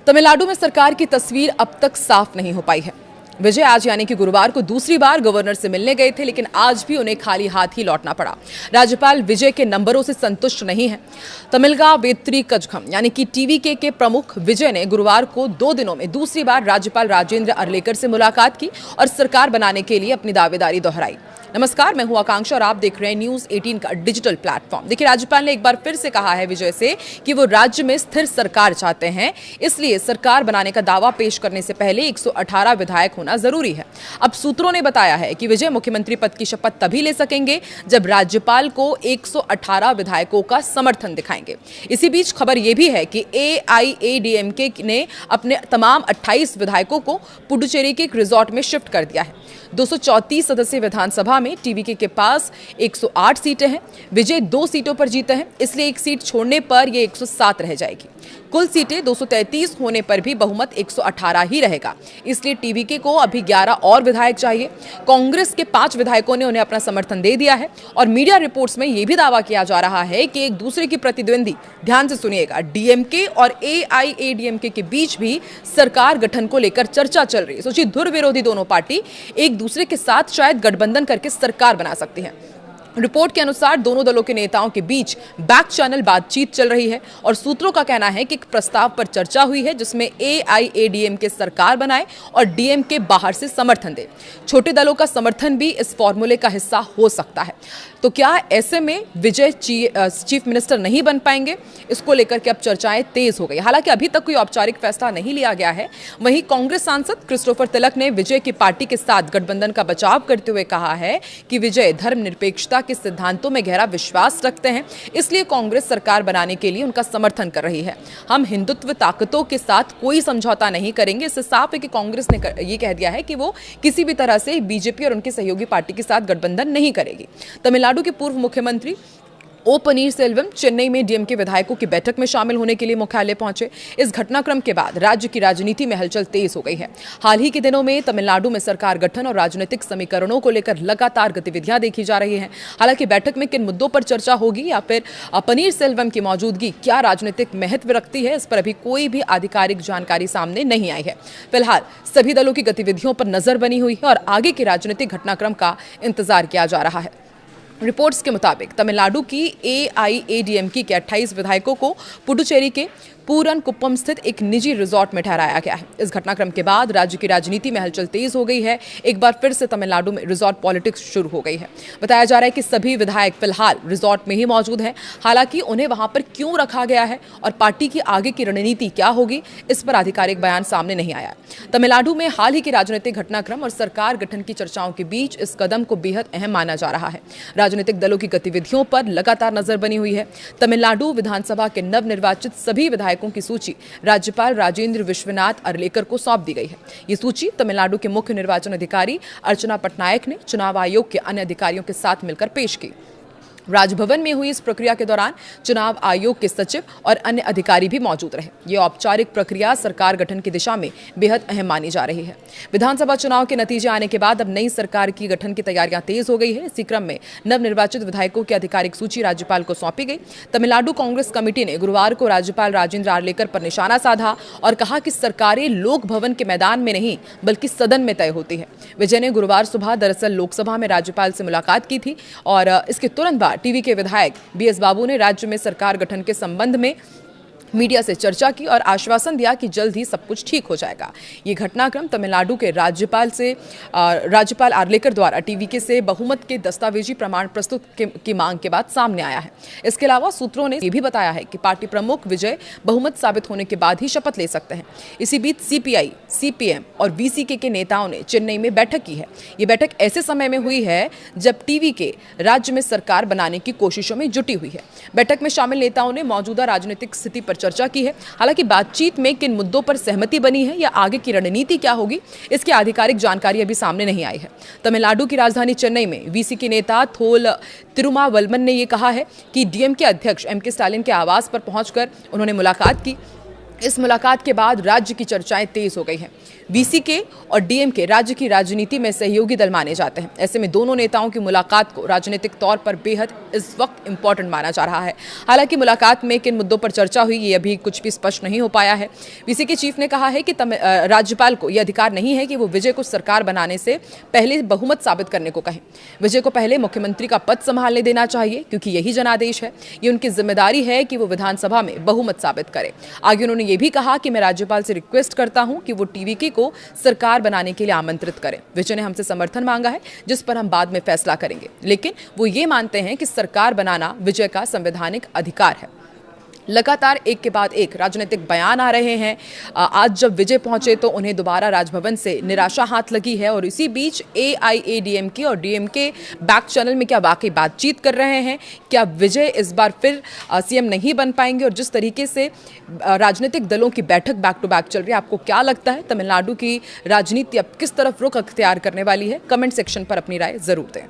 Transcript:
तमिलनाडु में सरकार की तस्वीर अब तक साफ नहीं हो पाई है। विजय आज यानी कि गुरुवार को दूसरी बार गवर्नर से मिलने गए थे, लेकिन आज भी उन्हें खाली हाथ ही लौटना पड़ा। राज्यपाल विजय के नंबरों से संतुष्ट नहीं है। तमिलगा वेत्री कजघम यानी कि टीवीके के प्रमुख विजय ने गुरुवार को 2 दिनों में दूसरी बार राज्यपाल राजेंद्र अरलेकर से मुलाकात की और सरकार बनाने के लिए अपनी दावेदारी दोहराई। नमस्कार, मैं हूं आकांक्षा और आप देख रहे हैं न्यूज़ 18 का डिजिटल प्लेटफॉर्म। देखिए, राज्यपाल ने एक बार फिर से कहा है विजय से कि वो राज्य में स्थिर सरकार चाहते हैं, इसलिए सरकार बनाने का दावा पेश करने से पहले 118 विधायक होना जरूरी है। अब सूत्रों ने बताया है कि विजय मुख्यमंत्री पद की शपथ तभी ले सकेंगे जब राज्यपाल को 118 विधायकों का समर्थन दिखाएंगे। इसी बीच खबर यह भी है कि AIADMK ने अपने तमाम 28 विधायकों को पुडुचेरी के एक रिजॉर्ट में शिफ्ट कर दिया है। 234 सदस्यीय विधानसभा में टीवीके के पास 108 सीटें हैं। विजय 2 सीटों पर जीते हैं, इसलिए एक सीट छोड़ने पर यह 107 रह जाएगी। कुल सीटें 233 होने पर भी बहुमत 118 ही रहेगा, इसलिए टीवीके को अभी 11 और विधायक चाहिए। कांग्रेस के 5 विधायकों ने उन्हें अपना समर्थन दे दिया है और मीडिया रिपोर्ट्स में यह भी दावा किया जा रहा है कि एक दूसरे की प्रतिद्वंदी, ध्यान से सुनिएगा, डीएमके और AIADMK के बीच भी सरकार गठन को लेकर चर्चा चल रही है। सोचिए, धुर विरोधी दोनों पार्टी एक दूसरे के साथ शायद गठबंधन करके सरकार बना सकती है। रिपोर्ट के अनुसार दोनों दलों के नेताओं के बीच बैक चैनल बातचीत चल रही है और सूत्रों का कहना है कि एक प्रस्ताव पर चर्चा हुई है जिसमें AIADMK सरकार बनाए और DMK बाहर से समर्थन दे। छोटे दलों का समर्थन भी इस फॉर्मूले का हिस्सा हो सकता है। तो क्या ऐसे में विजय चीफ मिनिस्टर नहीं बन पाएंगे? इसको लेकर के अब चर्चाएं तेज हो गई। हालांकि अभी तक कोई औपचारिक फैसला नहीं लिया गया है। वहीं कांग्रेस सांसद क्रिस्टोफर तिलक ने विजय की पार्टी के साथ गठबंधन का बचाव करते हुए कहा है कि विजय धर्मनिरपेक्षता के सिद्धांतों में गहरा विश्वास रखते हैं, इसलिए कांग्रेस सरकार बनाने के लिए उनका समर्थन कर रही है। हम हिंदुत्व ताकतों के साथ कोई समझौता नहीं करेंगे। इससे साफ है कि कांग्रेस ने ये कह दिया है कि वो किसी भी तरह से बीजेपी और उनके सहयोगी पार्टी के साथ गठबंधन नहीं करेगी। तमिलनाडु के पूर्व मुख्यमंत्री ओ पनीरसेल्वम चेन्नई में DMK विधायकों की बैठक में शामिल होने के लिए मुख्यालय पहुंचे। इस घटनाक्रम के बाद राज्य की राजनीति में हलचल तेज हो गई है। हाल ही के दिनों में तमिलनाडु में सरकार गठन और राजनीतिक समीकरणों को लेकर लगातार गतिविधियां देखी जा रही हैं। हालांकि बैठक में किन मुद्दों पर चर्चा होगी या फिर पनीरसेल्वम की मौजूदगी क्या राजनीतिक महत्व रखती है, इस पर अभी कोई भी आधिकारिक जानकारी सामने नहीं आई है। फिलहाल सभी दलों की गतिविधियों पर नजर बनी हुई है और आगे के राजनीतिक घटनाक्रम का इंतजार किया जा रहा है। रिपोर्ट्स के मुताबिक तमिलनाडु की AIADMK के 28 विधायकों को पुडुचेरी के पूरन कुप्पम स्थित एक निजी रिजॉर्ट में ठहराया गया है। इस घटनाक्रम के बाद राज्य की राजनीति में हलचल तेज हो गई है। एक बार फिर से तमिलनाडु में रिजॉर्ट पॉलिटिक्स शुरू हो गई है। बताया जा रहा है कि सभी विधायक फिलहाल रिजॉर्ट में ही मौजूद हैं। हालांकि उन्हें वहां पर क्यों रखा गया है और पार्टी की आगे की रणनीति क्या होगी, इस पर आधिकारिक बयान सामने नहीं आया। तमिलनाडु में हाल ही के राजनीतिक घटनाक्रम और सरकार गठन की चर्चाओं के बीच इस कदम को बेहद अहम माना जा रहा है। राजनीतिक दलों की गतिविधियों पर लगातार नजर बनी हुई है। तमिलनाडु विधानसभा के नवनिर्वाचित सभी विधायकों की सूची राज्यपाल राजेंद्र विश्वनाथ अरलेकर को सौंप दी गई है। ये सूची तमिलनाडु के मुख्य निर्वाचन अधिकारी अर्चना पटनायक ने चुनाव आयोग के अन्य अधिकारियों के साथ मिलकर पेश की। राजभवन में हुई इस प्रक्रिया के दौरान चुनाव आयोग के सचिव और अन्य अधिकारी भी मौजूद रहे। ये औपचारिक प्रक्रिया सरकार गठन की दिशा में बेहद अहम मानी जा रही है। विधानसभा चुनाव के नतीजे आने के बाद अब नई सरकार की गठन की तैयारियां तेज हो गई है। इसी क्रम में नवनिर्वाचित विधायकों की आधिकारिक सूची राज्यपाल को सौंपी गई। तमिलनाडु कांग्रेस कमेटी ने गुरुवार को राज्यपाल राजेंद्र अरलेकर पर निशाना साधा और कहा कि सरकारें लोक भवन के मैदान में नहीं बल्कि सदन में तय होती है। विजय ने गुरुवार सुबह दरअसल लोकसभा में राज्यपाल से मुलाकात की थी और इसके तुरंत बाद टीवी के विधायक BS बाबू ने राज्य में सरकार गठन के संबंध में मीडिया से चर्चा की और आश्वासन दिया कि जल्द ही सब कुछ ठीक हो जाएगा। ये घटनाक्रम तमिलनाडु के राज्यपाल अरलेकर द्वारा टीवीके से बहुमत के दस्तावेजी प्रमाण प्रस्तुत की मांग के बाद सामने आया है। इसके अलावा सूत्रों ने ये भी बताया है कि पार्टी प्रमुख विजय बहुमत साबित होने के बाद ही शपथ ले सकते हैं। इसी बीच CPI, CPM और VCK के नेताओं ने चेन्नई में बैठक की है। ये बैठक ऐसे समय में हुई है जब टीवीके राज्य में सरकार बनाने की कोशिशों में जुटी हुई है। बैठक में शामिल नेताओं ने मौजूदा राजनीतिक स्थिति पर चर्चा की है। हालांकि बातचीत में किन मुद्दों पर सहमति बनी है या आगे की रणनीति क्या होगी, इसकी आधिकारिक जानकारी अभी सामने नहीं आई है। तमिलनाडु की राजधानी चेन्नई में VCK नेता थोल तिरुमावल्मन ने यह कहा है कि DMK अध्यक्ष MK स्टालिन के आवास पर पहुंचकर उन्होंने मुलाकात की। इस मुलाकात के बाद राज्य की चर्चाएं तेज हो गई हैं। वीसीके और डीएमके राज्य की राजनीति में सहयोगी दल माने जाते हैं। ऐसे में दोनों नेताओं की मुलाकात को राजनीतिक तौर पर बेहद इस वक्त इंपॉर्टेंट माना जा रहा है। हालांकि मुलाकात में किन मुद्दों पर चर्चा हुई ये अभी कुछ भी स्पष्ट नहीं हो पाया है। वीसीके चीफ ने कहा है कि राज्यपाल को यह अधिकार नहीं है कि वो विजय को सरकार बनाने से पहले बहुमत साबित करने को कहें। विजय को पहले मुख्यमंत्री का पद संभालने देना चाहिए, क्योंकि यही जनादेश है। ये उनकी जिम्मेदारी है कि वो विधानसभा में बहुमत साबित करे। आगे उन्होंने ये भी कहा कि मैं राज्यपाल से रिक्वेस्ट करता हूं कि वो टीवीके को सरकार बनाने के लिए आमंत्रित करें। विजय ने हमसे समर्थन मांगा है, जिस पर हम बाद में फैसला करेंगे, लेकिन वो ये मानते हैं कि सरकार बनाना विजय का संवैधानिक अधिकार है। लगातार एक के बाद एक राजनीतिक बयान आ रहे हैं। आज जब विजय पहुंचे तो उन्हें दोबारा राजभवन से निराशा हाथ लगी है, और इसी बीच एआईएडीएमके और डीएमके बैक चैनल में क्या वाकई बातचीत कर रहे हैं? क्या विजय इस बार फिर सीएम नहीं बन पाएंगे? और जिस तरीके से राजनीतिक दलों की बैठक बैक टू बैक चल रही है, आपको क्या लगता है तमिलनाडु की राजनीति अब किस तरफ रुख अख्तियार करने वाली है? कमेंट सेक्शन पर अपनी राय जरूर दें।